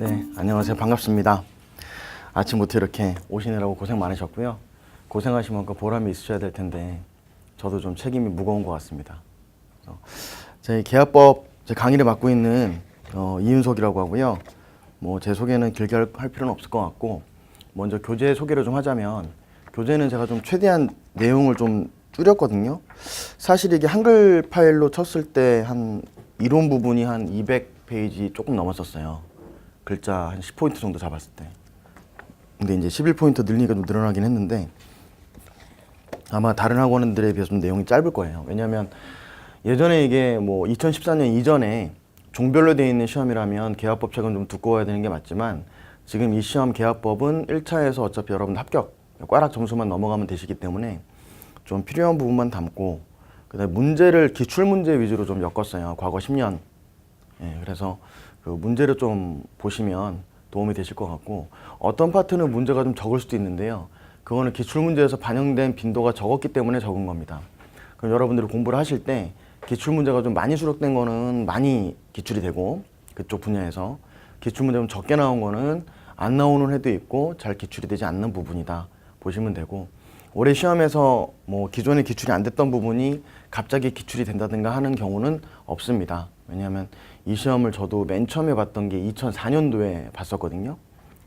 네, 안녕하세요. 반갑습니다. 아침부터 이렇게 오시느라고 고생 많으셨고요. 고생하신 만큼 보람이 있으셔야 될 텐데 저도 좀 책임이 무거운 것 같습니다. 제 계약법 제 강의를 맡고 있는 이윤석이라고 하고요. 뭐 제 소개는 길게 할 필요는 없을 것 같고, 먼저 교재 소개를 좀 하자면, 교재는 제가 좀 최대한 내용을 좀 줄였거든요. 사실 이게 한글 파일로 쳤을 때 한 이론 부분이 한 200페이지 조금 넘었었어요. 글자 한 10포인트 정도 잡았을 때. 근데 이제 11포인트 늘리니까 좀 늘어나긴 했는데, 아마 다른 학원들에 비해서 좀 내용이 짧을 거예요. 왜냐면 예전에 이게 뭐 2014년 이전에 종별로 되어 있는 시험이라면 계약법 책은 좀 두꺼워야 되는 게 맞지만, 지금 이 시험 계약법은 1차에서 어차피 여러분 합격, 꽈락 점수만 넘어가면 되시기 때문에 좀 필요한 부분만 담고, 그다음에 문제를 기출 문제 위주로 좀 엮었어요. 과거 10년. 예, 그래서 그 문제를 좀 보시면 도움이 되실 것 같고, 어떤 파트는 문제가 좀 적을 수도 있는데요. 그거는 기출 문제에서 반영된 빈도가 적었기 때문에 적은 겁니다. 그럼 여러분들이 공부를 하실 때 기출 문제가 좀 많이 수록된 거는 많이 기출이 되고, 그쪽 분야에서 기출 문제 좀 적게 나온 거는 안 나오는 해도 있고 잘 기출이 되지 않는 부분이다 보시면 되고, 올해 시험에서 뭐 기존에 기출이 안 됐던 부분이 갑자기 기출이 된다든가 하는 경우는 없습니다. 왜냐하면 이 시험을 저도 맨 처음에 봤던 게 2004년도에 봤었거든요.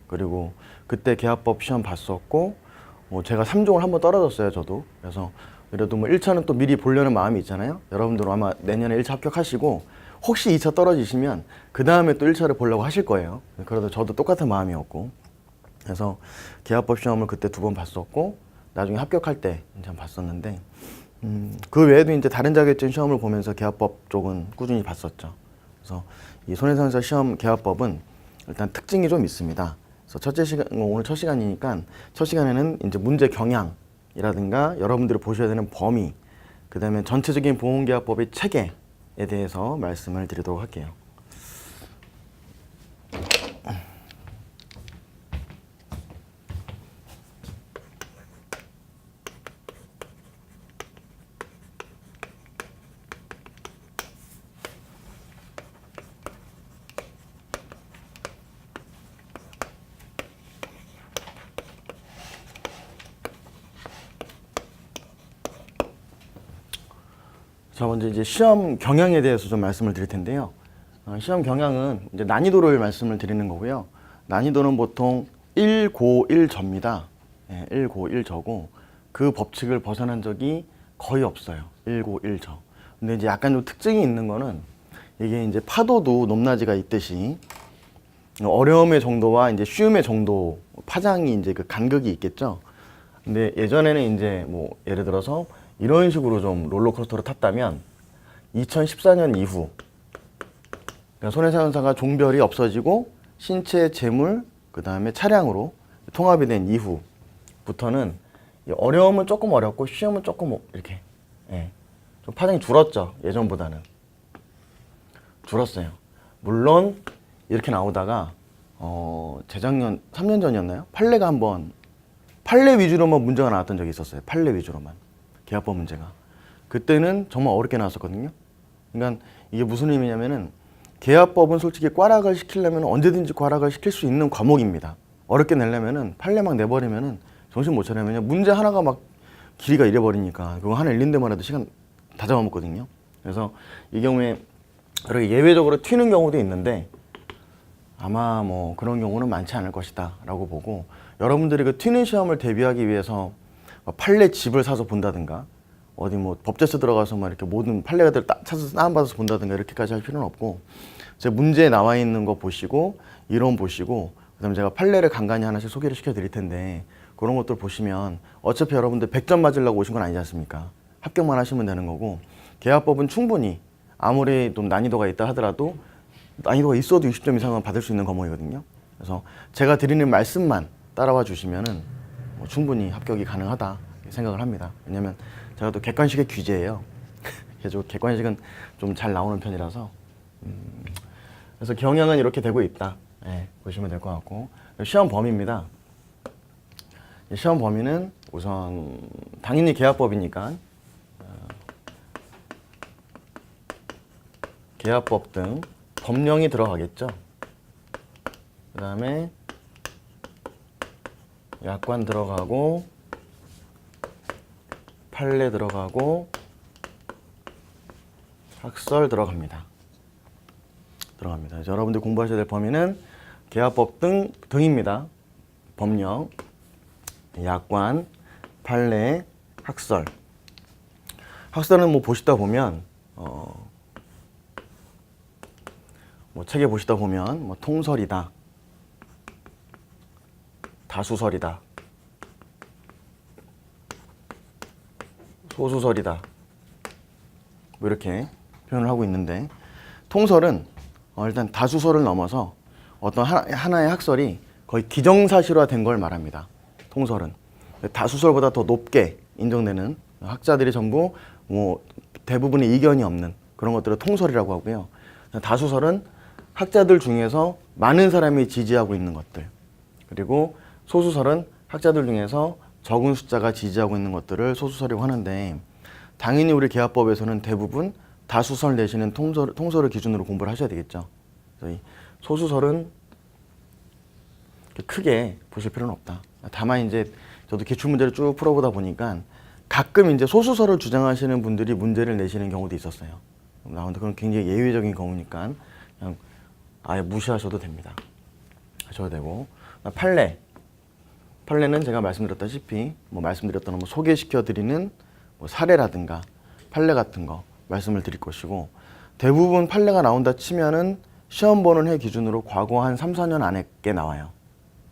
그리고 그때 계약법 시험 봤었고, 뭐 제가 3종을 한번 떨어졌어요, 저도. 그래서 그래도 뭐 1차는 또 미리 보려는 마음이 있잖아요. 여러분들은 아마 내년에 1차 합격하시고 혹시 2차 떨어지시면 그 다음에 또 1차를 보려고 하실 거예요. 그래도 저도 똑같은 마음이었고, 그래서 계약법 시험을 그때 2번 봤었고, 나중에 합격할 때 이제 봤었는데, 그 외에도 이제 다른 자격증 시험을 보면서 계약법 쪽은 꾸준히 봤었죠. 그래서 이 손해상사 시험 계약법은 일단 특징이 좀 있습니다. 그래서 첫째 시간, 오늘 첫 시간이니까 첫 시간에는 이제 문제 경향이라든가 여러분들이 보셔야 되는 범위, 그 다음에 전체적인 보험계약법의 체계에 대해서 말씀을 드리도록 할게요. 자, 먼저 이제 시험 경향에 대해서 좀 말씀을 드릴 텐데요. 시험 경향은 이제 난이도를 말씀을 드리는 거고요. 난이도는 보통 1고 1저입니다. 1고 1저고 그 법칙을 벗어난 적이 거의 없어요. 1고 1저. 근데 이제 약간 좀 특징이 있는 거는, 이게 이제 파도도 높낮이가 있듯이 어려움의 정도와 이제 쉬움의 정도, 파장이 이제 그 간극이 있겠죠. 근데 예전에는 이제 뭐 예를 들어서 이런 식으로 좀 롤러코스터를 탔다면 2014년 이후, 그러니까 손해상사가 종별이 없어지고 신체, 재물, 그 다음에 차량으로 통합이 된 이후부터는 어려움은 조금 어렵고 쉬움은 조금 이렇게, 좀 파장이 줄었죠. 예전보다는 줄었어요. 물론 이렇게 나오다가 재작년 3년 전이었나요? 판례가 한번 판례 위주로만 문제가 나왔던 적이 있었어요. 판례 위주로만 계약법 문제가. 그때는 정말 어렵게 나왔었거든요. 그러니까 이게 무슨 의미냐면은, 계약법은 솔직히 꽈락을 시키려면 언제든지 꽈락을 시킬 수 있는 과목입니다. 어렵게 내려면은 판례 막 내버리면은 정신 못 차려요. 왜냐면 문제 하나가 막 길이가 이래 버리니까 그거 하나 읽는 데만 해도 시간 다 잡아먹거든요. 그래서 이 경우에 그렇게 예외적으로 튀는 경우도 있는데, 아마 뭐 그런 경우는 많지 않을 것이다 라고 보고, 여러분들이 그 튀는 시험을 대비하기 위해서 판례 집을 사서 본다든가, 어디 뭐 법제서 들어가서 막 이렇게 모든 판례가들 딱 찾아서 다운받아서 본다든가 이렇게까지 할 필요는 없고, 제 문제에 나와 있는 거 보시고 이론 보시고, 그다음에 제가 판례를 간간히 하나씩 소개를 시켜 드릴 텐데, 그런 것들 보시면 어차피 여러분들 100점 맞으려고 오신 건 아니지 않습니까? 합격만 하시면 되는 거고, 계약법은 충분히 아무리 좀 난이도가 있다 하더라도 난이도가 있어도 60점 이상은 받을 수 있는 과목이거든요. 그래서 제가 드리는 말씀만 따라와 주시면은 뭐 충분히 합격이 가능하다 생각을 합니다. 왜냐면 제가 또 객관식의 귀재예요. 그래서 객관식은 좀 잘 나오는 편이라서. 그래서 경향은 이렇게 되고 있다, 보시면 될 것 같고, 시험 범위입니다. 시험 범위는 우선 당연히 계약법이니까 계약법 등 법령이 들어가겠죠. 그 다음에 약관 들어가고 판례 들어가고 학설 들어갑니다. 여러분들 공부하셔야 될 범위는 계약법 등입니다. 법령, 약관, 판례, 학설. 학설은 뭐 보시다 보면 뭐 책에 보시다 보면 뭐 통설이다, 다수설이다, 소수설이다, 뭐 이렇게 표현을 하고 있는데, 통설은 일단 다수설을 넘어서 어떤 하나의 학설이 거의 기정사실화된 걸 말합니다. 통설은 다수설보다 더 높게 인정되는, 학자들이 전부 뭐 대부분의 이견이 없는 그런 것들을 통설이라고 하고요. 다수설은 학자들 중에서 많은 사람이 지지하고 있는 것들, 그리고 소수설은 학자들 중에서 적은 숫자가 지지하고 있는 것들을 소수설이라고 하는데, 당연히 우리 계약법에서는 대부분 다수설 내지는 통설을 기준으로 공부를 하셔야 되겠죠. 그래서 이 소수설은 크게 보실 필요는 없다. 다만 이제 저도 기출문제를 쭉 풀어보다 보니까 가끔 이제 소수설을 주장하시는 분들이 문제를 내시는 경우도 있었어요. 근데 그건 굉장히 예외적인 경우니까 그냥 아예 무시하셔도 됩니다. 하셔도 되고, 판례는 제가 말씀드렸다시피 말씀드렸던 소개시켜드리는 사례라든가 판례 같은 거 말씀을 드릴 것이고, 대부분 판례가 나온다 치면은 시험 보는 해 기준으로 과거 한 3, 4년 안에 게 나와요.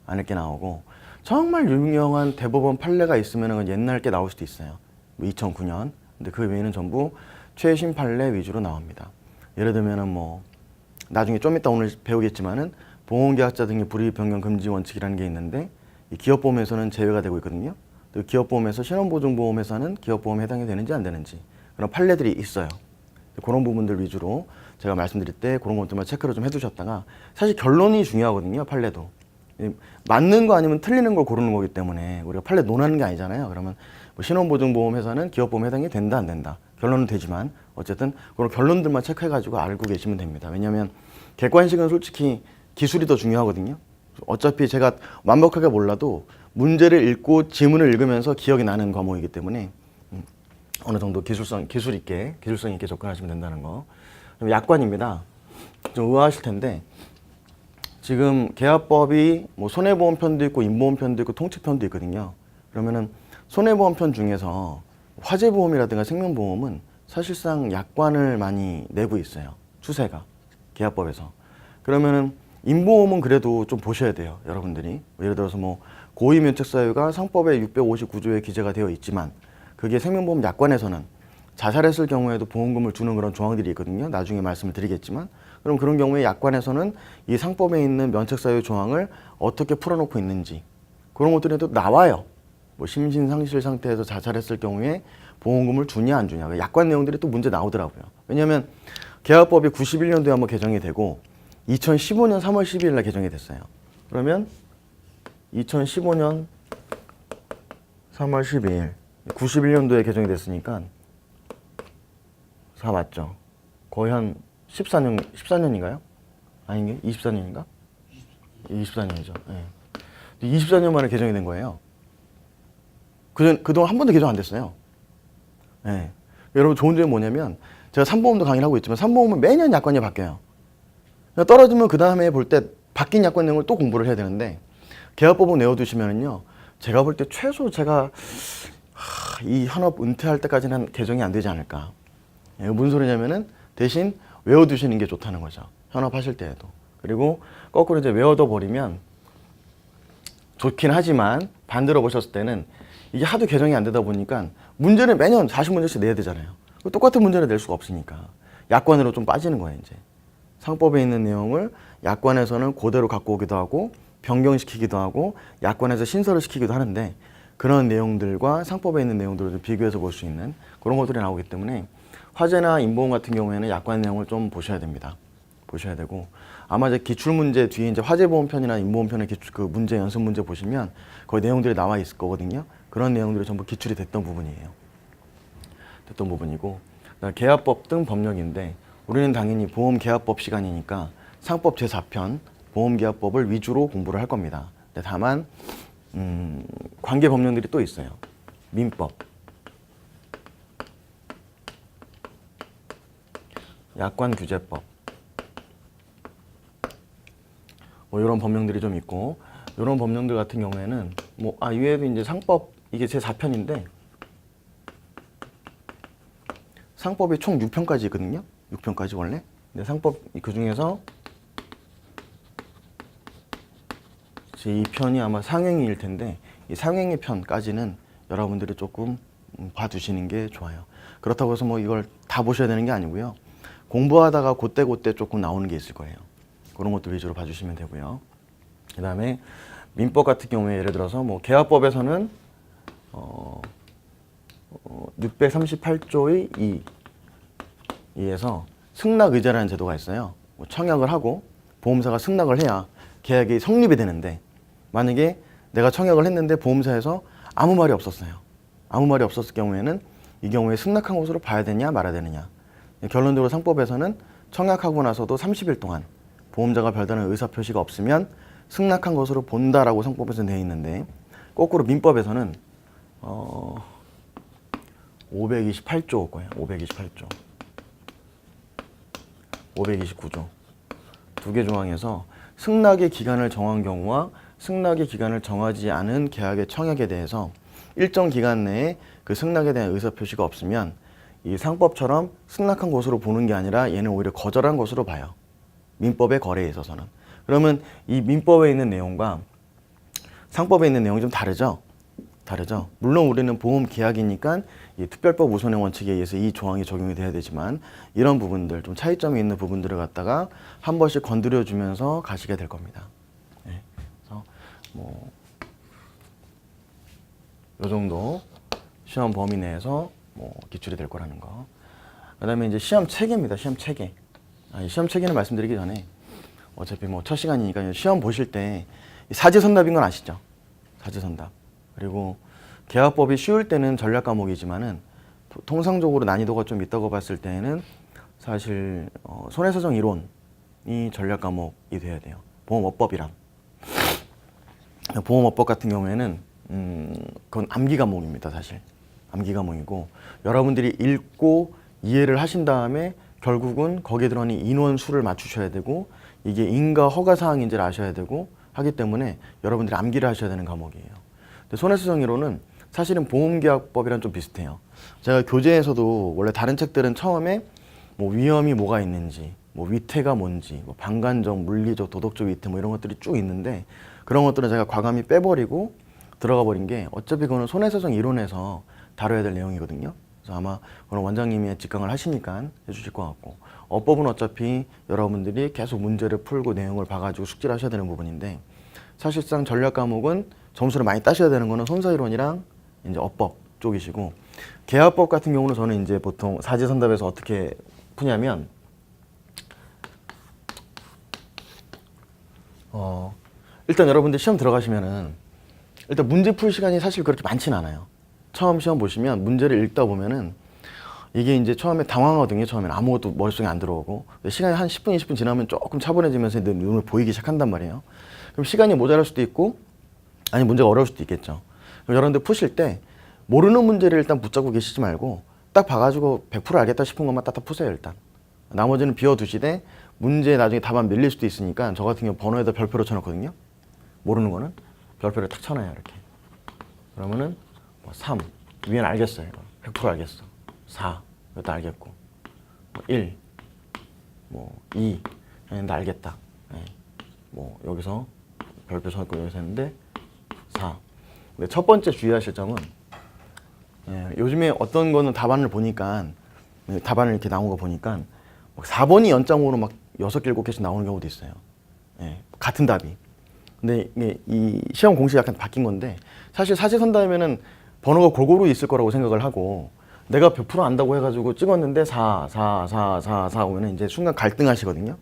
안에 게 나오고, 정말 유명한 대법원 판례가 있으면 옛날 게 나올 수도 있어요. 2009년. 근데 그 외에는 전부 최신 판례 위주로 나옵니다. 예를 들면은 나중에 좀 이따 오늘 배우겠지만은 보험계약자 등의 불이익 변경 금지 원칙이라는 게 있는데, 이 기업보험에서는 제외가 되고 있거든요. 또 기업보험에서 신원보증보험회사는 기업보험에 해당이 되는지 안 되는지 그런 판례들이 있어요. 그런 부분들 위주로 제가 말씀드릴 때 그런 것들만 체크를 좀 해두셨다가, 사실 결론이 중요하거든요. 판례도 맞는 거 아니면 틀리는 걸 고르는 거기 때문에 우리가 판례 논하는 게 아니잖아요. 그러면 신원보증보험회사는 기업보험에 해당이 된다 안 된다 결론은 되지만, 어쨌든 그런 결론들만 체크해가지고 알고 계시면 됩니다. 왜냐하면 객관식은 솔직히 기술이 더 중요하거든요. 어차피 제가 완벽하게 몰라도 문제를 읽고 지문을 읽으면서 기억이 나는 과목이기 때문에 어느 정도 기술성 있게 접근하시면 된다는 거. 약관입니다. 좀 의아하실 텐데, 지금 계약법이 손해보험 편도 있고 인보험 편도 있고 통치편도 있거든요. 그러면은 손해보험 편 중에서 화재보험이라든가 생명보험은 사실상 약관을 많이 내고 있어요. 추세가 계약법에서. 그러면은 인보험은 그래도 좀 보셔야 돼요. 여러분들이 예를 들어서 고의면책사유가 상법의 659조에 기재가 되어 있지만, 그게 생명보험 약관에서는 자살했을 경우에도 보험금을 주는 그런 조항들이 있거든요. 나중에 말씀을 드리겠지만, 그럼 그런 경우에 약관에서는 이 상법에 있는 면책사유 조항을 어떻게 풀어놓고 있는지 그런 것들이 또 나와요. 심신상실 상태에서 자살했을 경우에 보험금을 주냐 안 주냐, 약관 내용들이 또 문제 나오더라고요. 왜냐하면 계약법이 91년도에 한번 개정이 되고 2015년 3월 12일 날 개정이 됐어요. 그러면 2015년 3월 12일 91년도에 개정이 됐으니까 4 맞죠? 거의 한 14년인가요? 아닌게 24년인가? 24년이죠. 네. 24년 만에 개정이 된 거예요. 그동안 한 번도 개정 안 됐어요. 네. 여러분 좋은 점이 뭐냐면, 제가 삼보험도 강의를 하고 있지만 삼보험은 매년 약관이 바뀌어요. 떨어지면 그 다음에 볼 때 바뀐 약관 내용을 또 공부를 해야 되는데, 계약법을 내어두시면은요, 제가 볼 때 최소 이 현업 은퇴할 때까지는 개정이 안 되지 않을까. 무슨 소리냐면은 대신 외워두시는 게 좋다는 거죠. 현업하실 때에도. 그리고 거꾸로 이제 외워둬 버리면 좋긴 하지만 반대로 보셨을 때는 이게 하도 개정이 안 되다 보니까 문제를 매년 40문제씩 내야 되잖아요. 똑같은 문제를 낼 수가 없으니까 약관으로 좀 빠지는 거예요. 이제 상법에 있는 내용을 약관에서는 그대로 갖고 오기도 하고 변경시키기도 하고 약관에서 신설을 시키기도 하는데, 그런 내용들과 상법에 있는 내용들을 좀 비교해서 볼 수 있는 그런 것들이 나오기 때문에 화재나 인보험 같은 경우에는 약관 내용을 좀 보셔야 됩니다. 보셔야 되고, 아마 이제 기출문제 뒤에 이제 화재보험 편이나 인보험 편의 그 문제 연습 문제 보시면 거의 내용들이 나와 있을 거거든요. 그런 내용들이 전부 기출이 됐던 부분이에요. 됐던 부분이고, 계약법 등 법령인데 우리는 당연히 보험계약법 시간이니까 상법 제4편 보험계약법을 위주로 공부를 할 겁니다. 근데 다만 관계 법령들이 또 있어요. 민법, 약관규제법, 뭐 이런 법령들이 좀 있고, 이런 법령들 같은 경우에는 이외에도 이제 상법, 이게 제 4편인데 상법이 총 6편까지 있거든요. 6편까지 원래. 근데 상법 그 중에서 제 2편이 아마 상행일 텐데, 이 상행의 편까지는 여러분들이 조금 봐두시는 게 좋아요. 그렇다고 해서 뭐 이걸 다 보셔야 되는 게 아니고요. 공부하다가 그때 조금 나오는 게 있을 거예요. 그런 것들 위주로 봐주시면 되고요. 그 다음에 민법 같은 경우에 예를 들어서 뭐 계약법에서는 638조의 2에서 승낙의제라는 제도가 있어요. 뭐 청약을 하고 보험사가 승낙을 해야 계약이 성립이 되는데, 만약에 내가 청약을 했는데 보험사에서 아무 말이 없었어요. 아무 말이 없었을 경우에는 이 경우에 승낙한 것으로 봐야 되냐 말아야 되느냐. 결론적으로 상법에서는 청약하고 나서도 30일 동안 보험자가 별다른 의사표시가 없으면 승낙한 것으로 본다라고 상법에서는 되어 있는데, 거꾸로 민법에서는 528조 거예요. 528조, 529조 두 개 조항에서 승낙의 기간을 정한 경우와 승낙의 기간을 정하지 않은 계약의 청약에 대해서 일정 기간 내에 그 승낙에 대한 의사표시가 없으면 이 상법처럼 승낙한 것으로 보는 게 아니라 얘는 오히려 거절한 것으로 봐요. 민법의 거래에 있어서는. 그러면 이 민법에 있는 내용과 상법에 있는 내용이 좀 다르죠? 다르죠? 물론 우리는 보험 계약이니까 이 특별법 우선의 원칙에 의해서 이 조항이 적용이 돼야 되지만, 이런 부분들, 좀 차이점이 있는 부분들을 갖다가 한 번씩 건드려 주면서 가시게 될 겁니다. 네. 그래서 뭐 요 정도 시험 범위 내에서 뭐 기출이 될 거라는 거. 그다음에 이제 시험 체계입니다. 시험 체계. 시험 체계는 말씀드리기 전에 어차피 뭐 첫 시간이니까 시험 보실 때 사지선답인 건 아시죠? 사지선답. 그리고 계약법이 쉬울 때는 전략 과목이지만은 통상적으로 난이도가 좀 있다고 봤을 때는 사실 손해사정 이론이 전략 과목이 돼야 돼요. 보험업법이랑. 보험업법 같은 경우에는 그건 암기 과목입니다. 사실 암기 과목이고, 여러분들이 읽고 이해를 하신 다음에 결국은 거기에 들어가는 인원 수를 맞추셔야 되고, 이게 인가 허가 사항인지를 아셔야 되고 하기 때문에 여러분들이 암기를 하셔야 되는 과목이에요. 근데 손해수정 이론은 사실은 보험계약법이랑 좀 비슷해요. 제가 교재에서도 원래 다른 책들은 처음에 뭐 위험이 뭐가 있는지, 뭐 위태가 뭔지, 뭐 방관적, 물리적, 도덕적 위태 뭐 이런 것들이 쭉 있는데, 그런 것들은 제가 과감히 빼버리고 들어가 버린 게, 어차피 그거는 손해수정 이론에서 다뤄야 될 내용이거든요. 그래서 아마 그런 원장님이 직강을 하시니까 해주실 것 같고, 어법은 어차피 여러분들이 계속 문제를 풀고 내용을 봐가지고 숙지를 하셔야 되는 부분인데, 사실상 전략 과목은 점수를 많이 따셔야 되는 거는 손사이론이랑 이제 어법 쪽이시고, 계약법 같은 경우는 저는 이제 보통 사지선답에서 어떻게 푸냐면, 일단 여러분들 시험 들어가시면은 일단 문제 풀 시간이 사실 그렇게 많지는 않아요. 처음 시험 보시면 문제를 읽다 보면은 이게 이제 처음에 당황하거든요. 처음에는 아무것도 머릿속에 안 들어오고, 시간이 한 10분, 20분 지나면 조금 차분해지면서 눈을 보이기 시작한단 말이에요. 그럼 시간이 모자랄 수도 있고, 아니 문제가 어려울 수도 있겠죠. 그럼 여러분들 푸실 때 모르는 문제를 일단 붙잡고 계시지 말고 딱 봐가지고 100% 알겠다 싶은 것만 딱딱 푸세요. 일단 나머지는 비워두시되, 문제 나중에 답안 밀릴 수도 있으니까 저 같은 경우 번호에다 별표로 쳐놓거든요. 모르는 거는 별표를 탁 쳐놔요. 이렇게. 그러면은 뭐 3 위에는 알겠어요. 100% 알겠어. 4 이것도 알겠고, 뭐 1 뭐 2 했는데 알겠다. 네. 뭐 여기서 별표 쳐놓고 여기서 했는데 4. 근데 첫 번째 주의하실 점은, 요즘에 어떤 거는 답안을 보니까, 답안을 이렇게 나온 거 보니까 4번이 연장으로 막 6개, 7개씩 나오는 경우도 있어요. 같은 답이. 근데 이게 이 시험 공식이 약간 바뀐 건데, 사실 사지선답이면은 번호가 골고루 있을 거라고 생각을 하고, 내가 100% 안다고 해가지고 찍었는데 4 오면은 이제 순간 갈등하시거든요.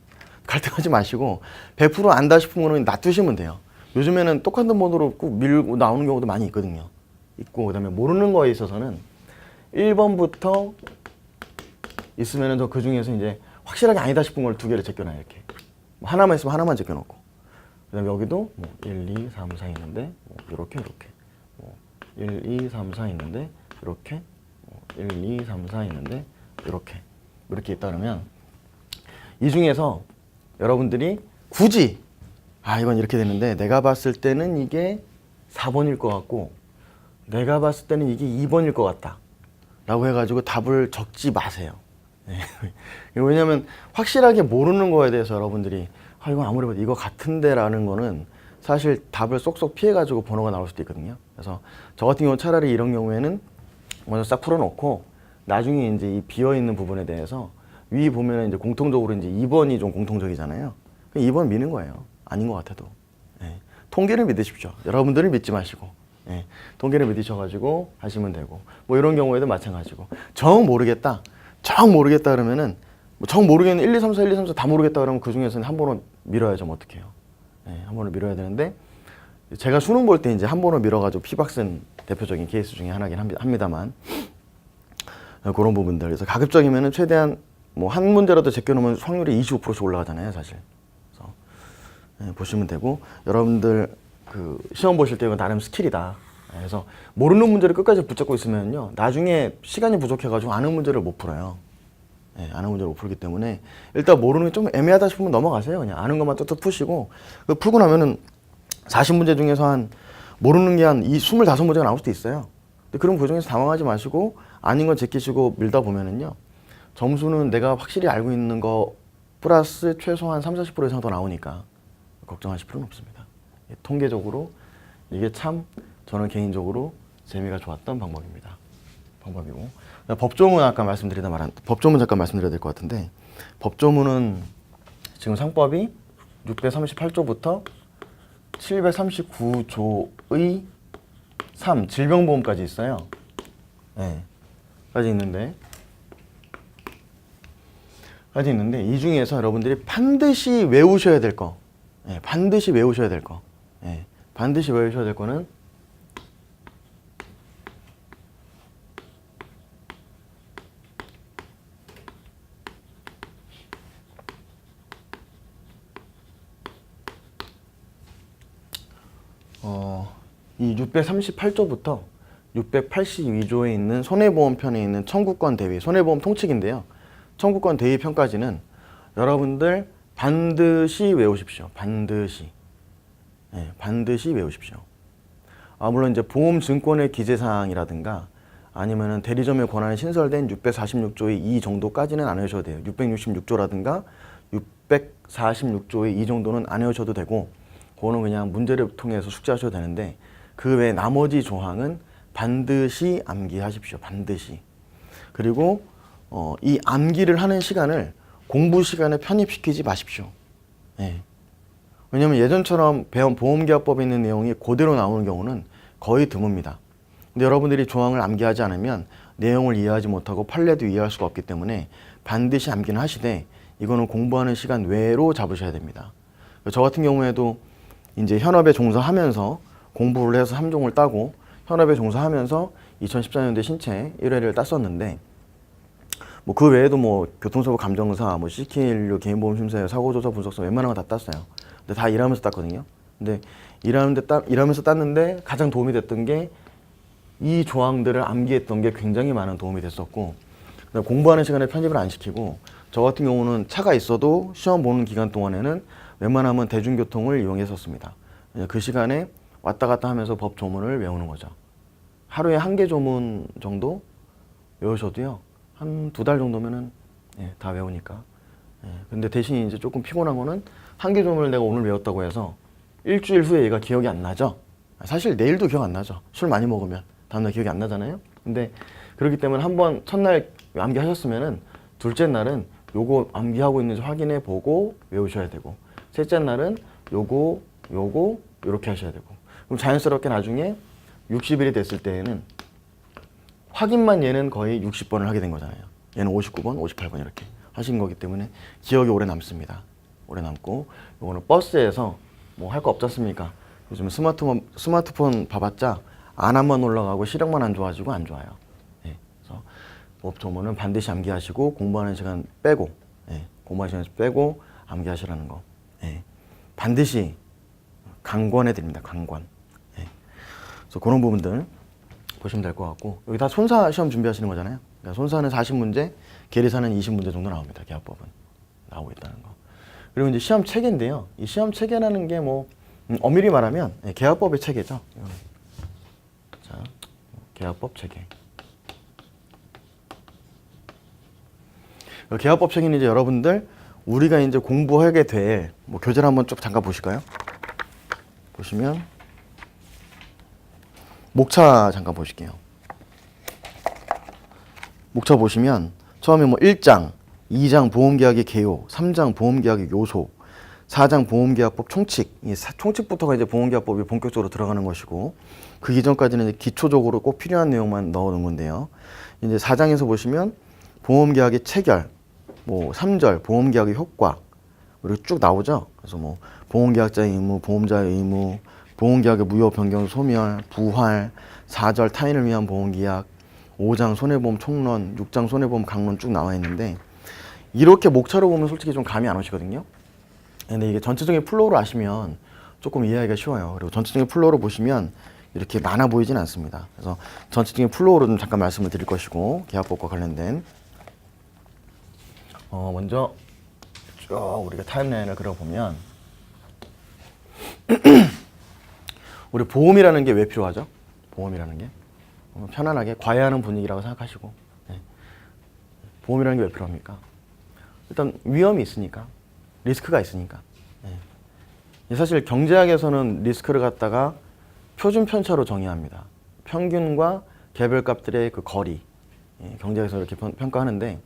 갈등하지 마시고 100% 안다 싶은 거는 놔두시면 돼요. 요즘에는 똑같은 번호로 꼭 밀고 나오는 경우도 많이 있거든요. 있고, 그다음에 모르는 거에 있어서는 1번부터 있으면은 저 그 중에서 이제 확실하게 아니다 싶은 걸 2개를 제껴놔요. 이렇게 하나만 있으면 하나만 제껴놓고, 그다음에 여기도 뭐 1, 2, 3, 4 있는데 뭐 이렇게 1, 2, 3, 4 있는데 이렇게 1, 2, 3, 4 있는데 이렇게 있다 그러면 이 중에서 여러분들이 굳이 이건 이렇게 되는데 내가 봤을 때는 이게 4번일 것 같고 내가 봤을 때는 이게 2번일 것 같다 라고 해가지고 답을 적지 마세요. 왜냐면 확실하게 모르는 거에 대해서 여러분들이 이건 아무리 봐도 이거 같은데 라는 거는 사실 답을 쏙쏙 피해가지고 번호가 나올 수도 있거든요. 그래서 저 같은 경우는 차라리 이런 경우에는 먼저 싹 풀어놓고 나중에 이제 이 비어있는 부분에 대해서 위 보면 이제 공통적으로 이제 2번이 좀 공통적이잖아요. 2번 미는 거예요. 아닌 것 같아도. 통계를 믿으십시오. 여러분들은 믿지 마시고. 통계를 믿으셔가지고 하시면 되고. 뭐 이런 경우에도 마찬가지고. 정 모르겠다 그러면은 정 모르겠는 1, 2, 3, 4, 1, 2, 3, 4 다 모르겠다 그러면 그 중에서는 한 번은 밀어야죠. 뭐 어떡해요. 한 번을 밀어야 되는데 제가 수능 볼 때 이제 한 번을 밀어가지고 피박 쓴 대표적인 케이스 중에 하나긴 합니다만 그런 부분들. 그래서 가급적이면은 최대한 뭐 한 문제라도 제껴놓으면 확률이 25%씩 올라가잖아요, 사실. 그래서 보시면 되고 여러분들 그 시험 보실 때 이건 나름 스킬이다. 그래서 모르는 문제를 끝까지 붙잡고 있으면요, 나중에 시간이 부족해가지고 아는 문제를 못 풀어요. 아는 문제를 못 풀기 때문에 일단 모르는 게 좀 애매하다 싶으면 넘어가세요. 그냥 아는 것만 뚝뚝 푸시고 풀고 나면은 40문제 중에서 한 모르는 게 한 25문제가 나올 수도 있어요. 근데 그럼 그 중에서 당황하지 마시고 아닌 건 제끼시고 밀다 보면은요, 점수는 내가 확실히 알고 있는 거 플러스 최소한 30-40% 이상 더 나오니까 걱정하실 필요는 없습니다. 통계적으로 이게 참 저는 개인적으로 재미가 좋았던 방법이고. 법조문 아까 법조문 잠깐 말씀드려야 될 것 같은데, 법조문은 지금 상법이 638조부터 739조의 3 질병보험까지 있어요. 까지 있는데 이 중에서 여러분들이 반드시 외우셔야 될 거, 반드시 외우셔야 될 거는 이 638조부터 682조에 있는 손해보험 편에 있는 청구권 대위, 손해보험 통칙인데요. 청구권 대위 편까지는 여러분들 반드시 외우십시오. 반드시 외우십시오. 물론 이제 보험증권의 기재사항이라든가 아니면은 대리점의 권한이 신설된 646조의 2 정도까지는 안 외우셔도 돼요. 666조라든가 646조의 2 정도는 안 외우셔도 되고, 그거는 그냥 문제를 통해서 숙지하셔도 되는데, 그 외 나머지 조항은 반드시 암기하십시오. 반드시. 그리고 이 암기를 하는 시간을 공부 시간에 편입시키지 마십시오. 왜냐면 예전처럼 배운 보험계약법에 있는 내용이 그대로 나오는 경우는 거의 드뭅니다. 근데 여러분들이 조항을 암기하지 않으면 내용을 이해하지 못하고 판례도 이해할 수가 없기 때문에 반드시 암기는 하시되, 이거는 공부하는 시간 외로 잡으셔야 됩니다. 저 같은 경우에도 이제 현업에 종사하면서 공부를 해서 3종을 따고 현업에 종사하면서 2014년도에 신체 1회를 땄었는데, 뭐 그 외에도 뭐 교통사고 감정사, 뭐 CK인류, 개인보험심사회, 사고조사 분석서 웬만한 거 다 땄어요. 근데 다 일하면서 땄거든요. 근데 일하면서 땄는데 가장 도움이 됐던 게 이 조항들을 암기했던 게 굉장히 많은 도움이 됐었고, 공부하는 시간에 편집을 안 시키고, 저 같은 경우는 차가 있어도 시험 보는 기간 동안에는 웬만하면 대중교통을 이용했었습니다. 그 시간에 왔다 갔다 하면서 법 조문을 외우는 거죠. 하루에 1개 조문 정도 외우셔도요, 한 2달 정도면은 다 외우니까. 근데 대신 이제 조금 피곤한 거는 1개 조문을 내가 오늘 외웠다고 해서 일주일 후에 얘가 기억이 안 나죠. 사실 내일도 기억 안 나죠. 술 많이 먹으면 다음날 기억이 안 나잖아요. 근데 그렇기 때문에 한번 첫날 암기하셨으면은 둘째 날은 요거 암기하고 있는지 확인해 보고 외우셔야 되고, 셋째 날은 요거 요렇게 하셔야 되고, 그럼 자연스럽게 나중에 60일이 됐을 때에는 확인만 얘는 거의 60번을 하게 된 거잖아요. 얘는 59번, 58번 이렇게 하신 거기 때문에 기억이 오래 남습니다. 오래 남고, 요거는 버스에서 뭐 할 거 없지 않습니까? 요즘 스마트폰 봐봤자 안 한번 올라가고 시력만 안 좋아지고 안 좋아요. 그래서 법 조문은 반드시 암기하시고 공부하는 시간 빼고, 암기하시라는 거. 반드시 강권해 드립니다. 강권. 예. 그래서 그런 부분들 보시면 될 것 같고, 여기 다 손사 시험 준비하시는 거잖아요. 그러니까 손사는 40문제, 계리사는 20문제 정도 나옵니다. 계약법은 나오고 있다는 거. 그리고 이제 시험 체계인데요. 이 시험 체계라는 게 뭐 엄밀히 말하면 계약법의 체계죠. 자, 계약법 체계. 계약법 체계는 이제 여러분들 우리가 이제 공부하게 될 뭐 교재를 한번 쭉 잠깐 보실까요? 보시면 목차 잠깐 보실게요. 목차 보시면 처음에 뭐 1장, 2장 보험계약의 개요, 3장 보험계약의 요소, 4장 보험계약법 총칙, 이 총칙부터가 이제 보험계약법이 본격적으로 들어가는 것이고, 그 이전까지는 이제 기초적으로 꼭 필요한 내용만 넣어놓은 건데요. 이제 4장에서 보시면 보험계약의 체결, 뭐 3절 보험계약의 효과, 그리고 쭉 나오죠. 그래서 뭐 보험계약자의 의무, 보험자의 의무, 보험계약의 무효 변경 소멸, 부활, 4절 타인을 위한 보험계약, 5장 손해보험 총론, 6장 손해보험 강론 쭉 나와 있는데, 이렇게 목차로 보면 솔직히 좀 감이 안 오시거든요. 근데 이게 전체적인 플로우를 아시면 조금 이해하기가 쉬워요. 그리고 전체적인 플로우를 보시면 이렇게 많아 보이진 않습니다. 그래서 전체적인 플로우로 좀 잠깐 말씀을 드릴 것이고, 계약법과 관련된 먼저 쭉 우리가 타임라인을 그려보면 우리 보험이라는 게 왜 필요하죠? 보험이라는 게 편안하게 과외하는 분위기라고 생각하시고, 네. 보험이라는 게 왜 필요합니까? 일단 위험이 있으니까, 리스크가 있으니까. 네. 사실 경제학에서는 리스크를 갖다가 표준 편차로 정의합니다. 평균과 개별값들의 그 거리, 경제학에서 이렇게 평가하는데,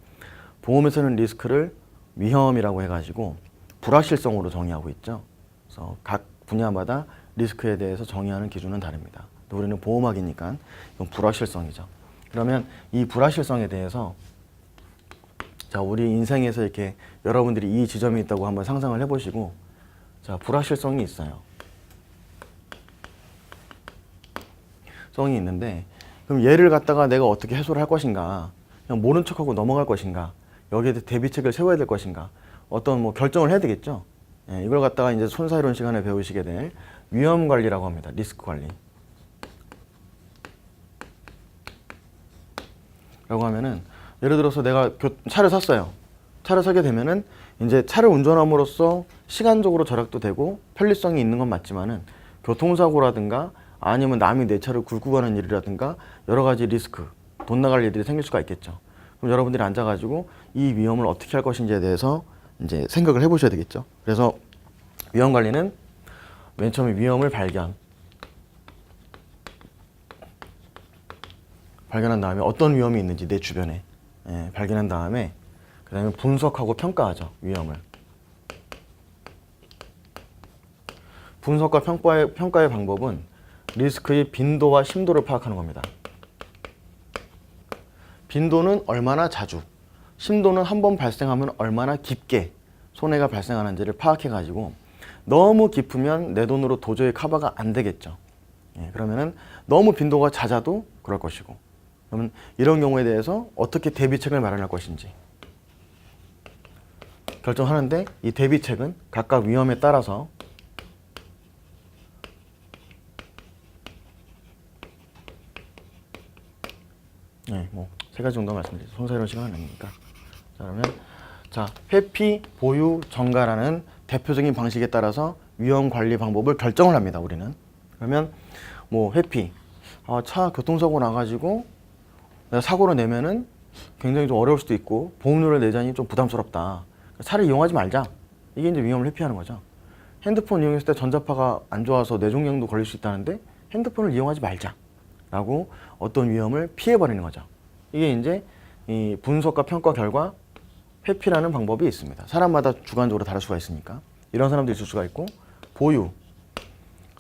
보험에서는 리스크를 위험이라고 해가지고 불확실성으로 정의하고 있죠. 그래서 각 분야마다 리스크에 대해서 정의하는 기준은 다릅니다. 우리는 보험학이니까 이건 불확실성이죠. 그러면 이 불확실성에 대해서 자, 우리 인생에서 이렇게 여러분들이 이 지점이 있다고 한번 상상을 해보시고, 자, 불확실성이 있어요. 성이 있는데, 그럼 얘를 갖다가 내가 어떻게 해소를 할 것인가, 그냥 모른 척하고 넘어갈 것인가, 여기에 대비책을 세워야 될 것인가, 어떤 뭐 결정을 해야 되겠죠. 예, 이걸 갖다가 이제 손사이론 시간에 배우시게 될 위험 관리라고 합니다. 리스크 관리. 라고 하면은, 예를 들어서 내가 차를 샀어요. 차를 사게 되면은 이제 차를 운전함으로써 시간적으로 절약도 되고 편리성이 있는 건 맞지만은, 교통사고라든가 아니면 남이 내 차를 굴고 가는 일이라든가 여러 가지 리스크, 돈 나갈 일들이 생길 수가 있겠죠. 그럼 여러분들이 앉아가지고 이 위험을 어떻게 할 것인지에 대해서 이제 생각을 해보셔야 되겠죠. 그래서 위험 관리는 맨 처음에 위험을 발견한 다음에 어떤 위험이 있는지 내 주변에 발견한 다음에 그 다음에 분석하고 평가하죠. 위험을. 분석과 평가의 방법은 리스크의 빈도와 심도를 파악하는 겁니다. 빈도는 얼마나 자주, 심도는 한 번 발생하면 얼마나 깊게 손해가 발생하는지를 파악해가지고, 너무 깊으면 내 돈으로 도저히 커버가 안 되겠죠. 그러면은 너무 빈도가 잦아도 그럴 것이고, 그러면 이런 경우에 대해서 어떻게 대비책을 마련할 것인지 결정하는데, 이 대비책은 각각 위험에 따라서 뭐 3가지 정도 말씀드리죠. 손사이론 시간은 아니니까. 자, 그러면 회피, 보유, 정가라는 대표적인 방식에 따라서 위험 관리 방법을 결정을 합니다. 우리는. 그러면 뭐 회피, 차 교통사고 나가지고 내가 사고를 내면은 굉장히 좀 어려울 수도 있고 보험료를 내자니 좀 부담스럽다. 차를 이용하지 말자. 이게 이제 위험을 회피하는 거죠. 핸드폰 이용했을 때 전자파가 안 좋아서 뇌종양도 걸릴 수 있다는데 핸드폰을 이용하지 말자라고 어떤 위험을 피해버리는 거죠. 이게 이제 이 분석과 평가 결과 회피라는 방법이 있습니다. 사람마다 주관적으로 다를 수가 있으니까 이런 사람도 있을 수가 있고, 보유,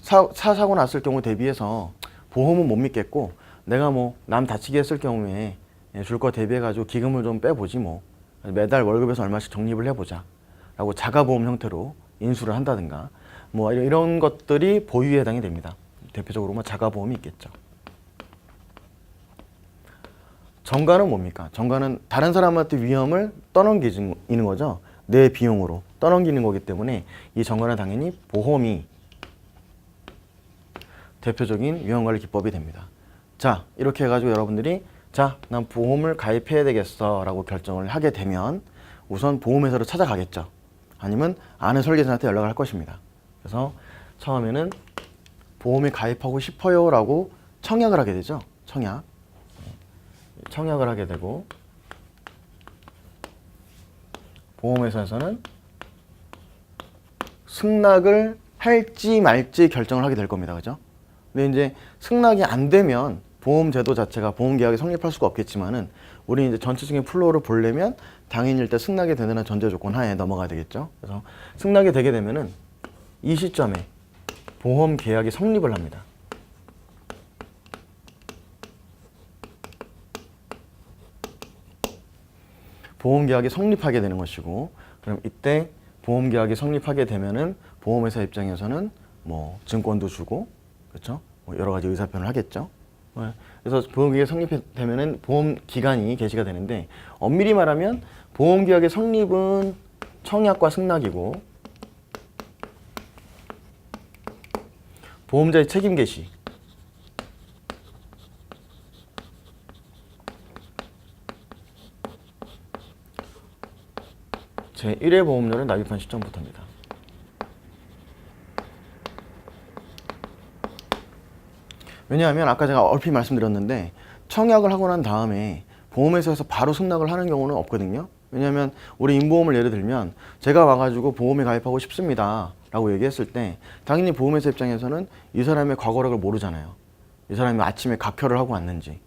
사고 났을 경우 대비해서 보험은 못 믿겠고 내가 뭐 남 다치게 했을 경우에 줄 거 대비해가지고 기금을 좀 빼보지 뭐, 매달 월급에서 얼마씩 적립을 해보자 라고 자가보험 형태로 인수를 한다든가 뭐 이런 것들이 보유에 해당이 됩니다. 대표적으로 뭐 자가보험이 있겠죠. 정가는 뭡니까? 정가는 다른 사람한테 위험을 떠넘기는 거죠. 내 비용으로 떠넘기는 거기 때문에 이 정가는 당연히 보험이 대표적인 위험관리 기법이 됩니다. 자, 이렇게 해가지고 여러분들이 자, 난 보험을 가입해야 되겠어 라고 결정을 하게 되면 우선 보험회사로 찾아가겠죠. 아니면 아는 설계사한테 연락을 할 것입니다. 그래서 처음에는 보험에 가입하고 싶어요 라고 청약을 하게 되죠. 청약을 하게 되고 보험회사에서는 승낙을 할지 말지 결정을 하게 될 겁니다. 그죠? 근데 이제 승낙이 안 되면 보험 제도 자체가 보험 계약이 성립할 수가 없겠지만은 우리 이제 전체적인 플로우를 보려면 당연히 일단 승낙이 되는 전제 조건 하에 넘어가야 되겠죠. 그래서 승낙이 되게 되면은 이 시점에 보험 계약이 성립을 합니다. 보험 계약이 성립하게 되는 것이고, 그럼 이때 보험 계약이 성립하게 되면은 보험회사 입장에서는 뭐 증권도 주고, 그렇죠? 뭐 여러 가지 의사표현을 하겠죠. 그래서 보험 계약이 성립되면은 보험 기간이 개시가 되는데, 엄밀히 말하면 보험 계약의 성립은 청약과 승낙이고, 보험자의 책임 개시, 제1회 보험료를 납입한 시점부터입니다. 왜냐하면 아까 제가 얼핏 말씀드렸는데 청약을 하고 난 다음에 보험회사에서 바로 승낙을 하는 경우는 없거든요. 왜냐하면 우리 임보험을 예를 들면 제가 와가지고 보험에 가입하고 싶습니다 라고 얘기했을 때 당연히 보험회사 입장에서는 이 사람의 과거력을 모르잖아요. 이 사람이 아침에 각혈을 하고 왔는지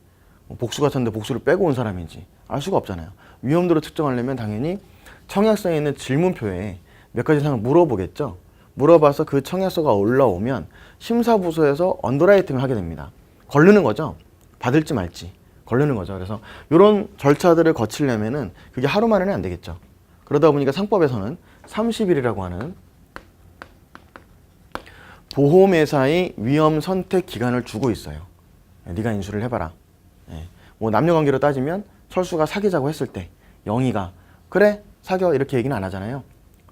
복수가 쳤는데 복수를 빼고 온 사람인지 알 수가 없잖아요. 위험도를 측정하려면 당연히 청약서에 있는 질문표에 몇 가지 사항을 물어보겠죠. 물어봐서 그 청약서가 올라오면 심사부서에서 언더라이팅을 하게 됩니다. 거르는 거죠. 받을지 말지 거르는 거죠. 그래서 이런 절차들을 거치려면은 그게 하루 만에는 안 되겠죠. 그러다 보니까 상법에서는 30일이라고 하는 보험회사의 위험 선택 기간을 주고 있어요. 네가 인수를 해봐라. 뭐 남녀관계로 따지면 철수가 사귀자고 했을 때 영희가 그래 사겨 이렇게 얘기는 안 하잖아요.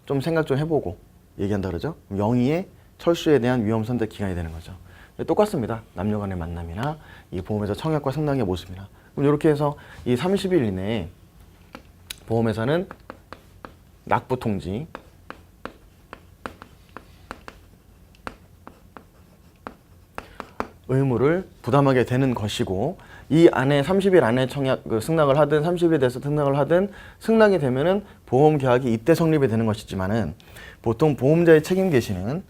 좀 생각 좀 해보고 얘기한다 그러죠. 영희의 철수에 대한 위험 선택 기간이 되는 거죠. 똑같습니다. 남녀 간의 만남이나 이 보험회사 청약과 승낙의 모습이나. 그럼 이렇게 해서 이 30일 이내에 보험회사는 납부 통지, 의무를 부담하게 되는 것이고, 이 안에 30일 안에 승낙을 하든 30일에 대해서 승낙을 하든 승낙이 되면은 보험 계약이 이때 성립이 되는 것이지만은 보통 보험자의 책임 개시는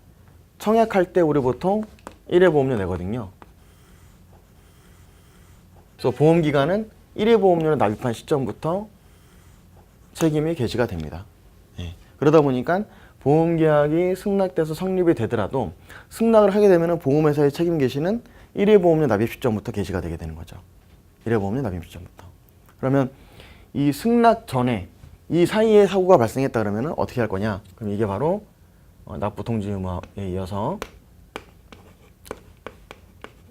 청약할 때 우리 보통 1회 보험료 내거든요. 그래서 보험 기간은 1회 보험료를 납입한 시점부터 책임이 개시가 됩니다. 그러다 보니까 보험 계약이 승낙돼서 성립이 되더라도 승낙을 하게 되면은 보험회사의 책임 개시는 1회 보험료 납입 시점부터 개시가 되게 되는 거죠. 1회 보험료 납입 시점부터. 그러면 이 승낙 전에 이 사이에 사고가 발생했다 그러면 어떻게 할 거냐? 그럼 이게 바로 납부 통지 의무에 이어서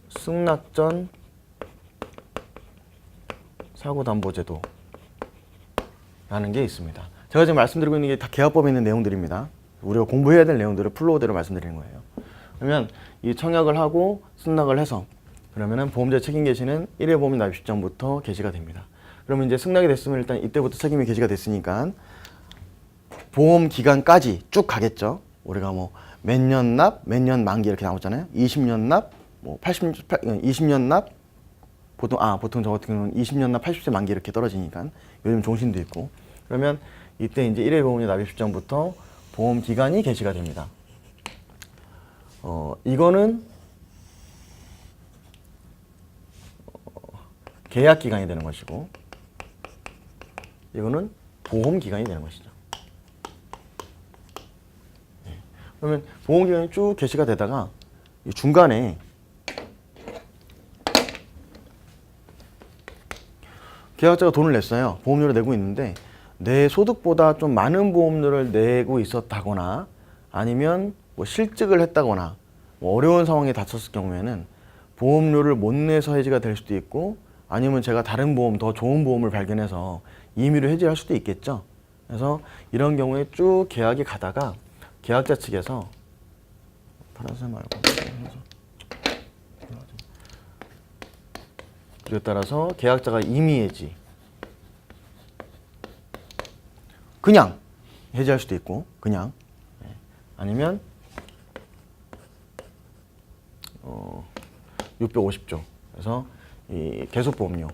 승낙 전 사고담보제도라는 게 있습니다. 제가 지금 말씀드리고 있는 게 다 계약법에 있는 내용들입니다. 우리가 공부해야 될 내용들을 플로우대로 말씀드리는 거예요. 그러면 이 청약을 하고 승낙을 해서 그러면은 보험자 책임 개시는 1회 보험 납입 시점부터 개시가 됩니다. 그러면 이제 승낙이 됐으면 일단 이때부터 책임이 개시가 됐으니까 보험 기간까지 쭉 가겠죠. 우리가 뭐 몇 년 납, 몇 년 만기 이렇게 나오잖아요. 20년 납, 뭐 20년 납, 보통 저 같은 경우는 20년 납 80세 만기 이렇게 떨어지니까 요즘 종신도 있고 그러면 이때 이제 1회 보험료 납입 시점부터 보험 기간이 개시가 됩니다. 이거는 계약 기간이 되는 것이고 이거는 보험 기간이 되는 것이죠. 그러면 보험 기간이 쭉 개시가 되다가 중간에 계약자가 돈을 냈어요. 보험료를 내고 있는데 내 소득보다 좀 많은 보험료를 내고 있었다거나 아니면 뭐 실직을 했다거나 뭐 어려운 상황에 닥쳤을 경우에는 보험료를 못 내서 해지가 될 수도 있고 아니면 제가 다른 보험, 더 좋은 보험을 발견해서 임의로 해지할 수도 있겠죠. 그래서 이런 경우에 쭉 계약이 가다가 계약자 측에서 파란색 말고 그에 따라서 계약자가 임의 해지, 그냥 해지할 수도 있고 그냥, 아니면 650조. 그래서 이 계속보험료.